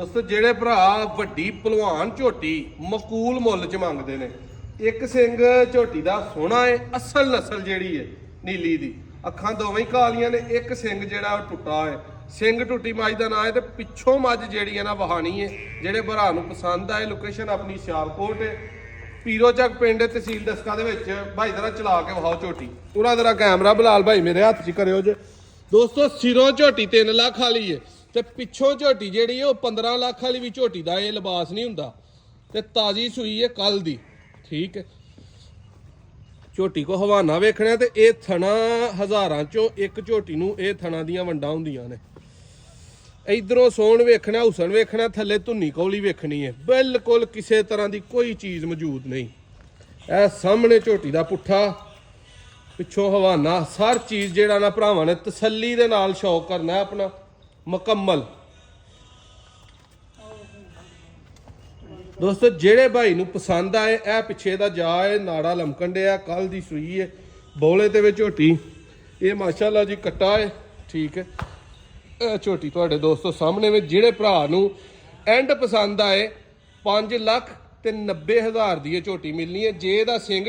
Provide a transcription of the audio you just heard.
ਦੋਸਤੋ ਜਿਹੜੇ ਭਰਾ ਵੱਡੀ ਭਲਵਾਨ ਝੋਟੀ ਮਕੂਲ ਮੁੱਲ ਚ ਮੰਗਦੇ ਨੇ, ਇੱਕ ਸਿੰਘ ਝੋਟੀ ਦਾ ਸੋਹਣਾ ਹੈ, ਅਸਲ ਨਸਲ ਜਿਹੜੀ ਹੈ ਨੀਲੀ ਦੀ, ਅੱਖਾਂ ਦੋਵੇਂ ਹੀ ਕਾਲੀਆਂ ਨੇ, ਇੱਕ ਸਿੰਘ ਜਿਹੜਾ ਉਹ ਟੁੱਟਾ ਹੈ, ਸਿੰਘ ਟੁੱਟੀ ਮੱਝ ਦਾ ਨਾਂ ਹੈ ਤੇ ਪਿੱਛੋਂ ਮੱਝ ਜਿਹੜੀ ਹੈ ਨਾ ਵਹਾਣੀ ਹੈ। ਜਿਹੜੇ ਭਰਾ ਨੂੰ ਪਸੰਦ ਆਏ, ਲੋਕੇਸ਼ਨ ਆਪਣੀ ਸਿਆਲਕੋਟ ਹੈ, ਪੀਰੋ ਚੱਕ ਪਿੰਡ, ਤਹਿਸੀਲ ਦਸਕਾ ਦੇ ਵਿੱਚ। ਭਾਈ ਜਰਾ ਚਲਾ ਕੇ ਵਿਖਾਓ ਝੋਟੀ, ਪੂਰਾ ਜਰਾ ਕੈਮਰਾ ਬਲਾਲ ਭਾਈ ਮੇਰੇ ਹੱਥ 'ਚ ਕਰਿਓ ਜੇ। ਦੋਸਤੋ ਸਿਰੋਂ ਝੋਟੀ 3 ਲੱਖ ਵਾਲੀ ਹੈ ਤੇ ਪਿੱਛੋਂ ਝੋਟੀ ਜਿਹੜੀ ਹੈ ਉਹ 15 ਲੱਖ ਵਾਲੀ ਵੀ ਝੋਟੀ ਦਾ ਇਹ ਲਿਬਾਸ ਨਹੀਂ ਹੁੰਦਾ ਤੇ ਤਾਜ਼ੀ ਸੂਈ ਹੈ ਕੱਲ ਦੀ। ਠੀਕ ਹੈ, ਝੋਟੀ ਕੋ ਹਵਾਨਾ ਵੇਖਣਾ ਤੇ ਇਹ ਥਣਾ ਹਜ਼ਾਰਾਂ ਚੋਂ ਇੱਕ ਝੋਟੀ ਨੂੰ ਇਹ ਥਣਾ ਦੀਆਂ ਵੰਡਾਂ ਹੁੰਦੀਆਂ ਨੇ। ਇਧਰੋਂ ਸੋਹਣ ਵੇਖਣਾ, ਹੁਸਨ ਵੇਖਣਾ, ਥੱਲੇ ਧੁੰਨੀ ਕੌਲੀ ਵੇਖਣੀ ਹੈ, ਬਿਲਕੁਲ ਕਿਸੇ ਤਰ੍ਹਾਂ ਦੀ ਕੋਈ ਚੀਜ਼ ਮੌਜੂਦ ਨਹੀਂ। ਇਹ ਸਾਹਮਣੇ ਝੋਟੀ ਦਾ ਪੁੱਠਾ, ਪਿੱਛੋਂ ਹਵਾਨਾ, ਹਰ ਚੀਜ਼ ਜਿਹੜਾ ਨਾ ਭਰਾਵਾਂ ਨੇ ਤਸੱਲੀ ਦੇ ਨਾਲ ਸ਼ੌਕ ਕਰਨਾ ਹੈ ਆਪਣਾ ਮੁਕੰਮਲ। ਦੋਸਤੋ ਜਿਹੜੇ ਭਾਈ ਨੂੰ ਪਸੰਦ ਆਏ, ਇਹ ਪਿੱਛੇ ਦਾ ਜਾ ਹੈ, ਨਾੜਾ ਲਮਕਣ ਡਿਆ, ਕੱਲ ਦੀ ਸੂਈ ਹੈ, ਬੋਲੇ ਦੇ ਵਿੱਚ ਝੋਟੀ, ਇਹ ਮਾਸ਼ਾਅੱਲਾ ਜੀ ਕੱਟਾ ਹੈ। ਠੀਕ ਹੈ, ਇਹ ਝੋਟੀ ਤੁਹਾਡੇ ਦੋਸਤੋ ਸਾਹਮਣੇ ਵਿੱਚ। ਜਿਹੜੇ ਭਰਾ ਨੂੰ ਐਂਡ ਪਸੰਦ ਆਏ 5 ਲੱਖ ਤੇ 90 ਹਜ਼ਾਰ ਦੀ ਇਹ ਝੋਟੀ ਮਿਲਣੀ ਹੈ। ਜੇ ਇਹਦਾ ਸਿੰਘ